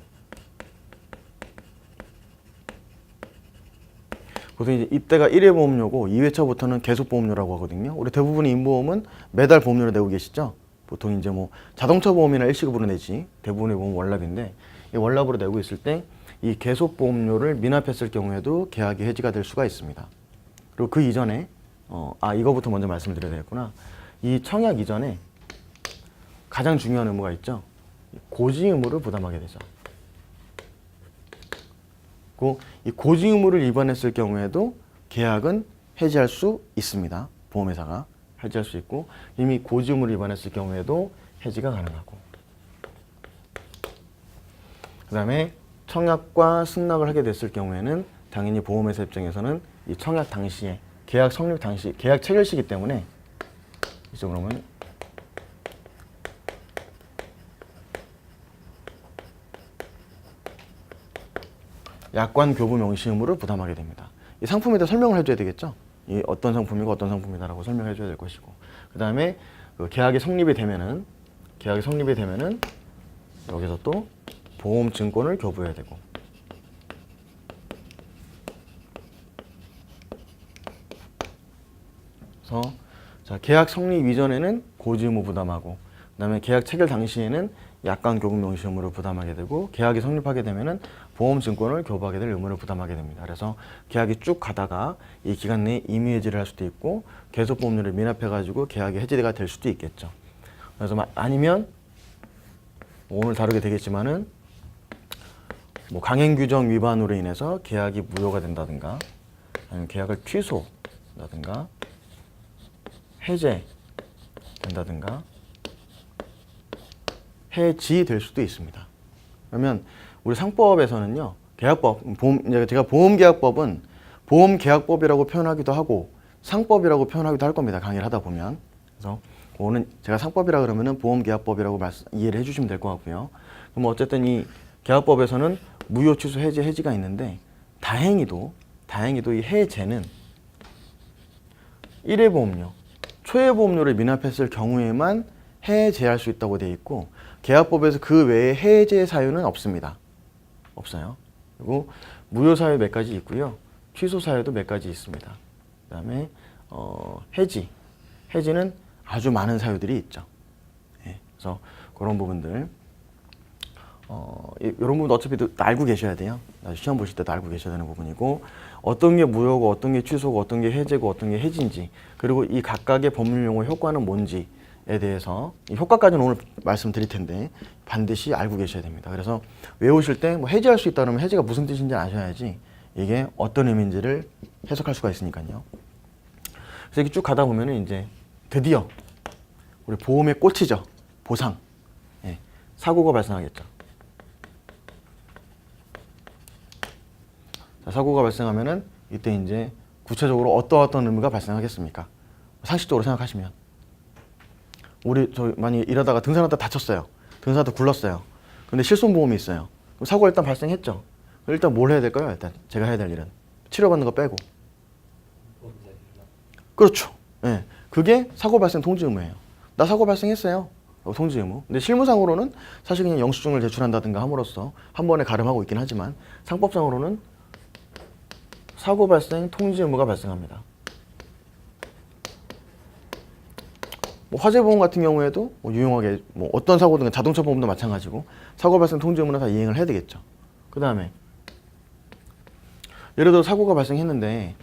보통 이제 이때가 1회 보험료고 2회차부터는 계속보험료라고 하거든요. 우리 대부분의 임보험은 매달 보험료를 내고 계시죠. 보통 이제 뭐 자동차 보험이나 일시급으로 내지 대부분의 보험은 월납인데, 이 월납으로 내고 있을 때 이 계속보험료를 미납했을 경우에도 계약이 해지가 될 수가 있습니다. 그리고 그 이전에 이거부터 먼저 말씀을 드려야 되겠구나. 이 청약 이전에 가장 중요한 의무가 있죠. 고지 의무를 부담하게 되죠. 이 고지 의무를 위반했을 경우에도 계약은 해지할 수 있습니다. 보험회사가 해지할 수 있고, 이미 고지 의무를 위반했을 경우에도 해지가 가능하고, 그 다음에 청약과 승낙을 하게 됐을 경우에는 당연히 보험회사 입장에서는 이 청약 당시에, 계약 성립 당시, 계약 체결 시기 때문에 이제 그러면 약관 교부 명시 의무를 부담하게 됩니다. 이 상품에 대해 설명을 해줘야 되겠죠. 이 어떤 상품이고 어떤 상품이다라고 설명해 줘야 될 것이고, 그 다음에 계약이 성립이 되면은 여기서 또 보험 증권을 교부해야 되고, 그래서 자, 계약 성립 이전에는 고지 의무 부담하고, 그 다음에 계약 체결 당시에는 약관 교부 명시 의무를 부담하게 되고, 계약이 성립하게 되면은 보험 증권을 교부하게 될 의무를 부담하게 됩니다. 그래서 계약이 쭉 가다가 이 기간 내에 임의 해지를 할 수도 있고, 계속보험료를 미납해가지고 계약이 해지가 될 수도 있겠죠. 그래서 아니면 오늘 다루게 되겠지만은 뭐 강행 규정 위반으로 인해서 계약이 무효가 된다든가, 아니면 계약을 취소한다든가, 해제된다든가, 해지될 수도 있습니다. 그러면 우리 상법에서는요, 계약법, 제가 보험계약법은 보험계약법이라고 표현하기도 하고 상법이라고 표현하기도 할 겁니다. 강의를 하다 보면. 그래서 오늘 제가 상법이라 그러면은 보험계약법이라고 이해를 해주시면 될 것 같고요. 그럼 어쨌든 이 계약법에서는 무효, 취소, 해제, 해지가 있는데, 다행히도 이 해제는 1회 보험료, 초회 보험료를 미납했을 경우에만 해제할 수 있다고 되어 있고, 계약법에서 그 외에 해제 사유는 없습니다. 없어요. 그리고 무효 사유 몇 가지 있고요. 취소 사유도 몇 가지 있습니다. 그 다음에 해지는 아주 많은 사유들이 있죠. 그래서 그런 부분들, 이런 부분 어차피 알고 계셔야 돼요. 시험 보실 때도 알고 계셔야 되는 부분이고, 어떤 게 무효고 어떤 게 취소고 어떤 게 해제고 어떤 게 해지인지, 그리고 이 각각의 법률 용어 효과는 뭔지에 대해서, 이 효과까지는 오늘 말씀드릴 텐데 반드시 알고 계셔야 됩니다. 그래서 외우실 때 뭐 해지할 수 있다 그러면 해지가 무슨 뜻인지 아셔야지 이게 어떤 의미인지를 해석할 수가 있으니까요. 그래서 이렇게 쭉 가다 보면은 이제 드디어 우리 보험의 꽃이죠. 보상. 사고가 발생하겠죠. 자, 사고가 발생하면은 이때 이제 구체적으로 어떤 의무가 발생하겠습니까? 상식적으로 생각하시면, 저 많이 일하다가 등산하다 다쳤어요. 등산하다 굴렀어요. 근데 실손보험이 있어요. 그럼 사고가 일단 발생했죠. 일단 뭘 해야 될까요? 일단 제가 해야 될 일은 치료받는 거 빼고. 그렇죠. 그게 사고 발생 통지 의무예요. 나 사고 발생했어요. 통지 의무. 근데 실무상으로는 사실 그냥 영수증을 제출한다든가 함으로써 한 번에 가름하고 있긴 하지만, 상법상으로는 사고 발생 통지 의무가 발생합니다. 뭐 화재보험 같은 경우에도 유용하게 어떤 사고든 자동차 보험도 마찬가지고 사고 발생 통지 의무는 다 이행을 해야 되겠죠. 그 다음에 예를 들어 사고가 발생했는데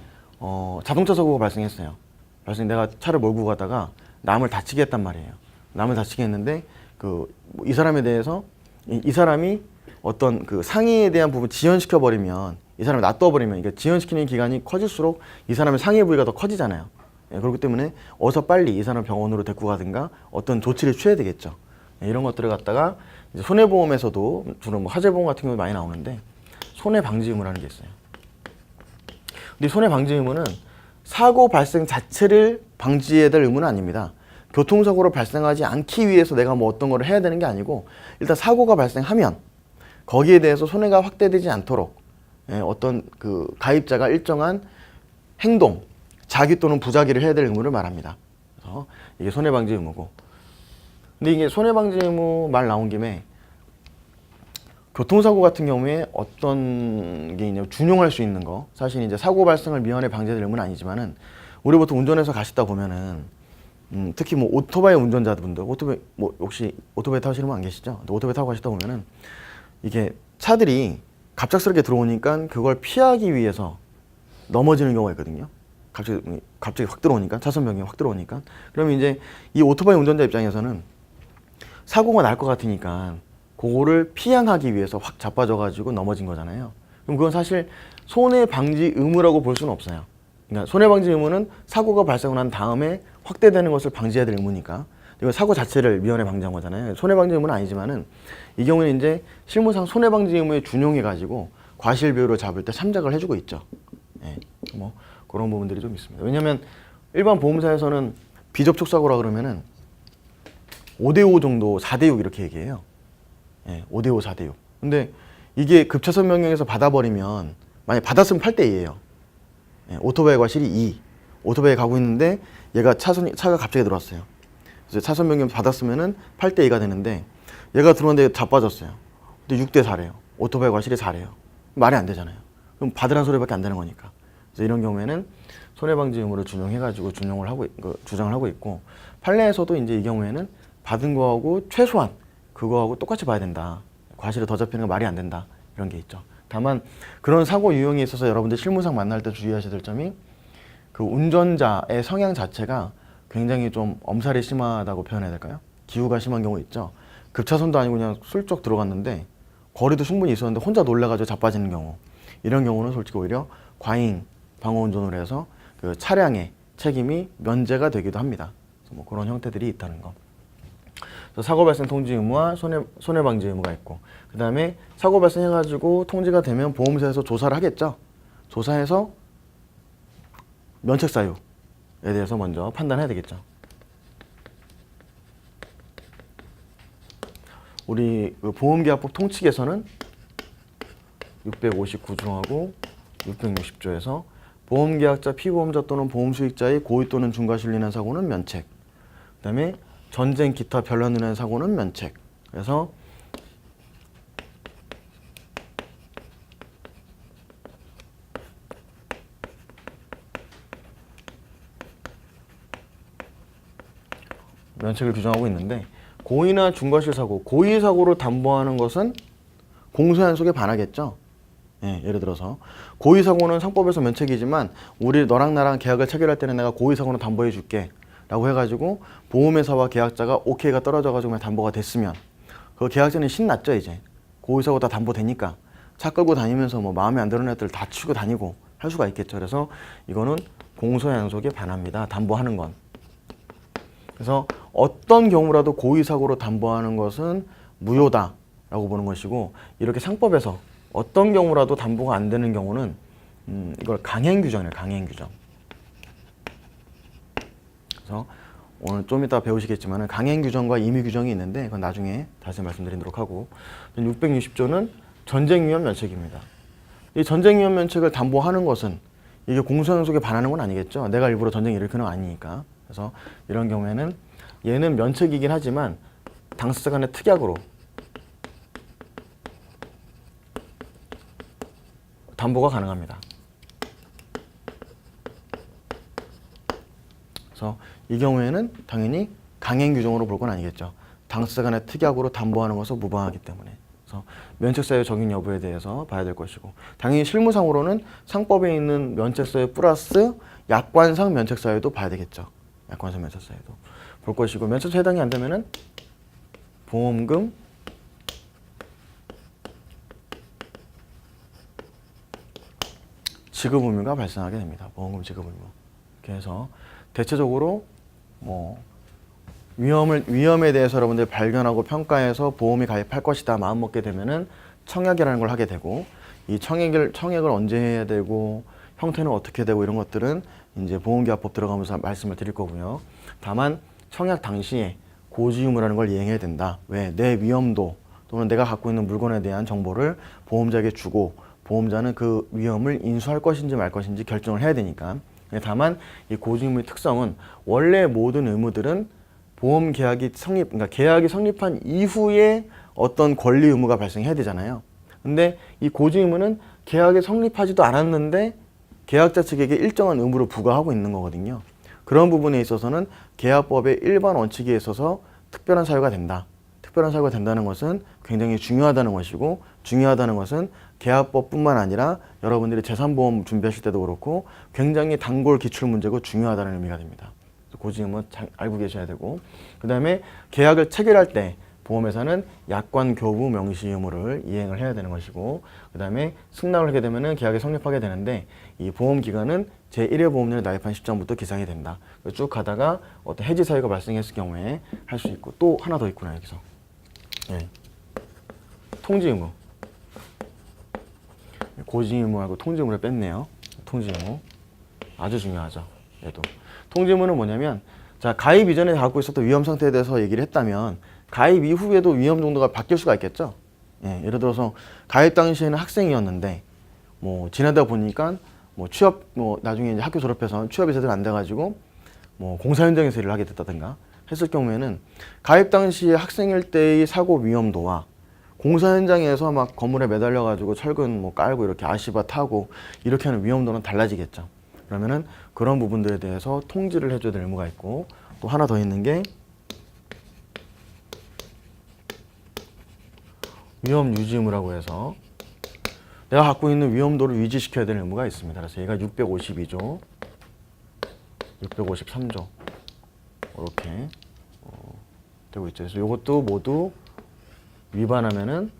자동차 사고가 발생했어요. 내가 차를 몰고 가다가 남을 다치게 했단 말이에요. 남을 다치게 했는데 이 사람에 대해서 이 사람이 어떤 그 상해에 대한 부분 지연시켜 버리면, 이 사람을 놔둬 버리면, 이게 지연시키는 기간이 커질수록 이 사람의 상해 부위가 더 커지잖아요. 그렇기 때문에 어서 빨리 이 사람 병원으로 데리고 가든가 어떤 조치를 취해야 되겠죠. 이런 것들을 갖다가 이제 손해보험에서도 주로 뭐 화재보험 같은 경우 많이 나오는데, 손해방지 의무라는 게 있어요. 근데 손해방지 의무는 사고 발생 자체를 방지해야 될 의무는 아닙니다. 교통사고를 발생하지 않기 위해서 내가 뭐 어떤 거를 해야 되는 게 아니고, 일단 사고가 발생하면 거기에 대해서 손해가 확대되지 않도록 어떤 그 가입자가 일정한 행동, 자기 또는 부자기를 해야 될 의무를 말합니다. 그래서 이게 손해방지 의무고. 근데 이게 손해방지 의무 말 나온 김에 교통사고 같은 경우에 어떤 게 있냐면 준용할 수 있는 거. 사실 이제 사고 발생을 미연에 방지될 의무는 아니지만은 우리 보통 운전해서 가시다 보면은 특히 뭐 오토바이 운전자분들, 오토바이 뭐 혹시 오토바이 타시는 분 안 계시죠? 오토바이 타고 가시다 보면은 이게 차들이 갑작스럽게 들어오니까 그걸 피하기 위해서 넘어지는 경우가 있거든요. 갑자기 확 들어오니까 차선 변경이 확 들어오니까 그러면 이제 이 오토바이 운전자 입장에서는 사고가 날 것 같으니까 그거를 피항하기 위해서 확 자빠져가지고 넘어진 거잖아요. 그럼 그건 사실 손해방지 의무라고 볼 수는 없어요. 그러니까 손해방지 의무는 사고가 발생을 한 다음에 확대되는 것을 방지해야 될 의무니까 이건 사고 자체를 미연에 방지한 거잖아요. 손해방지 의무는 아니지만은 이 경우는 이제 실무상 손해방지 의무에 준용해가지고 과실비율을 잡을 때 참작을 해주고 있죠. 예, 뭐 그런 부분들이 좀 있습니다. 왜냐하면 일반 보험사에서는 비접촉 사고라 그러면은 5대5 정도, 4대6 이렇게 얘기해요. 예, 5대5, 4대6. 근데 이게 급차선 변경에서 받아버리면 만약 받았으면 8대2예요. 예, 오토바이 과실이 2. 오토바이 가고 있는데 얘가 차가 갑자기 들어왔어요. 그래서 차선 변경 받았으면은 8대2가 되는데 얘가 들어왔는데 자빠졌어요. 근데 6대4래요. 오토바이 과실이 4래요. 말이 안 되잖아요. 그럼 받으라는 소리밖에 안 되는 거니까. 그래서 이런 경우에는 손해방지 의무를 준용해가지고 주장을 하고 있고 판례에서도 이제 이 경우에는 받은 거하고 최소한 그거하고 똑같이 봐야 된다. 과실이 더 잡히는 건 말이 안 된다. 이런 게 있죠. 다만 그런 사고 유형에 있어서 여러분들 실무상 만날 때 주의하셔야 될 점이 그 운전자의 성향 자체가 굉장히 좀 엄살이 심하다고 표현해야 될까요? 기우가 심한 경우 있죠. 급차선도 아니고 그냥 슬쩍 들어갔는데 거리도 충분히 있었는데 혼자 놀라가지고 자빠지는 경우. 이런 경우는 솔직히 오히려 과잉 방어 운전을 해서 그 차량의 책임이 면제가 되기도 합니다. 그래서 뭐 그런 형태들이 있다는 거. 사고 발생 통지 의무와 손해방지 의무가 있고 그 다음에 사고 발생해가지고 통지가 되면 보험사에서 조사를 하겠죠. 조사해서 면책 사유에 대해서 먼저 판단해야 되겠죠. 우리 그 보험계약법 통칙에서는 659조하고 660조에서 보험계약자, 피보험자 또는 보험수익자의 고의 또는 중과실로 인한 사고는 면책. 그 다음에 전쟁, 기타 별난으로 인한 사고는 면책. 그래서 면책을 규정하고 있는데 고의나 중과실 사고, 고의 사고로 담보하는 것은 공소연속에 반하겠죠. 예, 예를 들어서 고의 사고는 상법에서 면책이지만 우리 너랑 나랑 계약을 체결할 때는 내가 고의 사고는 담보해 줄게 라고 해가지고 보험회사와 계약자가 오케이가 떨어져가지고 담보가 됐으면 그 계약자는 신났죠. 이제 고의 사고 다 담보되니까 차 끌고 다니면서 뭐 마음에 안 드는 애들 다 치고 다니고 할 수가 있겠죠. 그래서 이거는 공소연속에 반합니다. 담보하는 건. 그래서 어떤 경우라도 고의 사고로 담보하는 것은 무효다라고 보는 것이고 이렇게 상법에서 어떤 경우라도 담보가 안 되는 경우는 이걸 강행 규정이에요. 강행 규정. 그래서 오늘 좀 이따 배우시겠지만 강행 규정과 임의 규정이 있는데 그건 나중에 다시 말씀드리도록 하고 660조는 전쟁 위험 면책입니다. 이 전쟁 위험 면책을 담보하는 것은 이게 공소연속에 반하는 건 아니겠죠. 내가 일부러 전쟁 일으키는 건 아니니까. 그래서 이런 경우에는 얘는 면책이긴 하지만 당사자 간의 특약으로 담보가 가능합니다. 그래서 이 경우에는 당연히 강행 규정으로 볼 건 아니겠죠. 당사자 간의 특약으로 담보하는 것은 무방하기 때문에. 그래서 면책사유 적용 여부에 대해서 봐야 될 것이고 당연히 실무상으로는 상법에 있는 면책사유 플러스 약관상 면책사유도 봐야 되겠죠. 약관상 면책사유도 볼 것이고 면책사 해당이 안 되면은 보험금 지급 의무가 발생하게 됩니다. 보험금 지급 의무. 그래서 대체적으로 뭐 위험에 대해서 여러분들 발견하고 평가해서 보험에 가입할 것이다 마음 먹게 되면은 청약이라는 걸 하게 되고 이 청약을 언제 해야 되고 형태는 어떻게 되고 이런 것들은 이제 보험계약법 들어가면서 말씀을 드릴 거고요. 다만 청약 당시에 고지 의무라는 걸 이행해야 된다. 왜? 내 위험도 또는 내가 갖고 있는 물건에 대한 정보를 보험자에게 주고 보험자는 그 위험을 인수할 것인지 말 것인지 결정을 해야 되니까. 다만 이 고지의무의 특성은 원래 모든 의무들은 보험 계약이 그러니까 계약이 성립한 이후에 어떤 권리 의무가 발생해야 되잖아요. 근데 이 고지의무는 계약이 성립하지도 않았는데 계약자 측에게 일정한 의무를 부과하고 있는 거거든요. 그런 부분에 있어서는 계약법의 일반 원칙에 있어서 특별한 사유가 된다. 특별한 사유가 된다는 것은 굉장히 중요하다는 것이고, 중요하다는 것은 계약법뿐만 아니라 여러분들이 재산보험 준비하실 때도 그렇고 굉장히 단골 기출 문제고 중요하다는 의미가 됩니다. 고지의무 알고 계셔야 되고, 그 다음에 계약을 체결할 때 보험회사는 약관 교부 명시 의무를 이행을 해야 되는 것이고, 그 다음에 승낙을 하게 되면 계약이 성립하게 되는데 이 보험기간은 제1회 보험료를 나입한 시점부터 기상이 된다. 쭉 가다가 어떤 해지 사유가 발생했을 경우에 할 수 있고, 또 하나 더 있구나 여기서. 네. 통지 의무. 고지 의무하고 통지 의무를 뺐네요. 통지 의무 아주 중요하죠. 얘도. 통지 의무는 뭐냐면, 자, 가입 이전에 갖고 있었던 위험 상태에 대해서 얘기를 했다면 가입 이후에도 위험 정도가 바뀔 수가 있겠죠. 예, 예를 들어서 가입 당시에는 학생이었는데 뭐 지나다 보니까 뭐 취업, 뭐 나중에 이제 학교 졸업해서 취업이 제대로 안 돼가지고 뭐 공사 현장에서 일을 하게 됐다든가 했을 경우에는 가입 당시에 학생일 때의 사고 위험도와 공사 현장에서 막 건물에 매달려 가지고 철근 뭐 깔고 이렇게 아시바 타고 이렇게 하는 위험도는 달라지겠죠. 그러면은 그런 부분들에 대해서 통지를 해줘야 될 의무가 있고, 또 하나 더 있는 게 위험 유지 의무라고 해서 내가 갖고 있는 위험도를 유지시켜야 되는 의무가 있습니다. 그래서 얘가 652조, 653조 이렇게 되고 있죠. 그래서 이것도 모두 위반하면은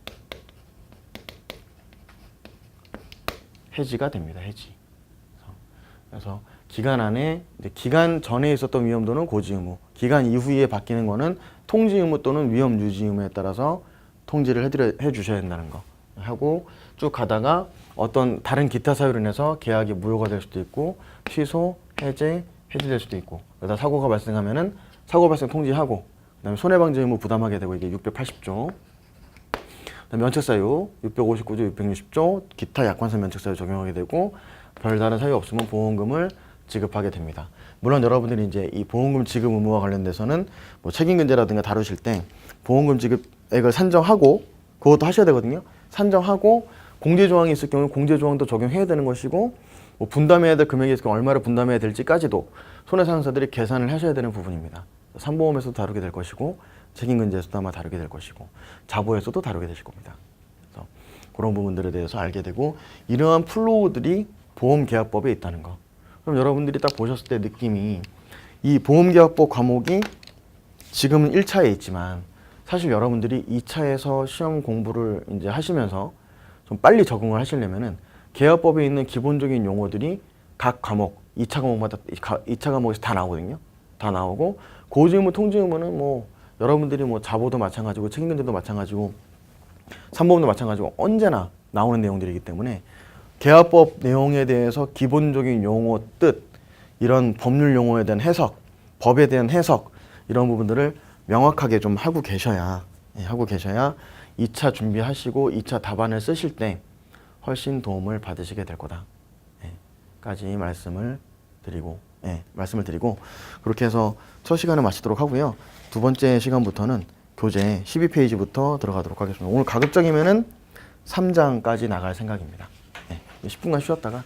해지가 됩니다. 해지. 그래서 기간 안에, 기간 전에 있었던 위험도는 고지 의무, 기간 이후에 바뀌는 거는 통지 의무 또는 위험 유지 의무에 따라서 통지를 해 주셔야 된다는 거 하고, 쭉 가다가 어떤 다른 기타 사유로 인해서 계약이 무효가 될 수도 있고, 취소, 해지될 수도 있고, 그러다 사고가 발생하면은 사고 발생 통지하고, 그다음에 손해방지 의무 부담하게 되고, 이게 680조. 그다음에 면책사유 659조, 660조, 기타 약관상 면책사유 적용하게 되고, 별다른 사유 없으면 보험금을 지급하게 됩니다. 물론 여러분들이 이제 이 보험금 지급 의무와 관련돼서는 뭐 책임근제라든가 다루실 때 보험금 지급액을 산정하고, 그것도 하셔야 되거든요. 산정하고 공제조항이 있을 경우 공제조항도 적용해야 되는 것이고, 뭐 분담해야 될 금액이 있을 경우 얼마를 분담해야 될지까지도 손해상사들이 계산을 하셔야 되는 부분입니다. 삼보험에서도 다루게 될 것이고, 책임근제에서도 아마 다루게 될 것이고, 자보에서도 다루게 되실 겁니다. 그래서 그런 부분들에 대해서 알게 되고, 이러한 플로우들이 보험계약법에 있다는 거. 그럼 여러분들이 딱 보셨을 때 느낌이, 이 보험계약법 과목이 지금은 1차에 있지만 사실 여러분들이 2차에서 시험 공부를 이제 하시면서 좀 빨리 적응을 하시려면은 계약법에 있는 기본적인 용어들이 각 과목, 2차 과목마다 2차 과목에서 다 나오거든요. 다 나오고, 고지의무, 통지의무는 뭐 여러분들이 뭐 자보도 마찬가지고 책임근제도 마찬가지고 삼보험도 마찬가지고 언제나 나오는 내용들이기 때문에 계약법 내용에 대해서 기본적인 용어, 뜻, 이런 법률 용어에 대한 해석, 법에 대한 해석, 이런 부분들을 명확하게 좀 하고 계셔야 2차 준비하시고 2차 답안을 쓰실 때 훨씬 도움을 받으시게 될 거다. 까지 말씀을 드리고 그렇게 해서 첫 시간을 마치도록 하고요. 두 번째 시간부터는 교재 12페이지부터 들어가도록 하겠습니다. 오늘 가급적이면은 3장까지 나갈 생각입니다. 10분간 쉬었다가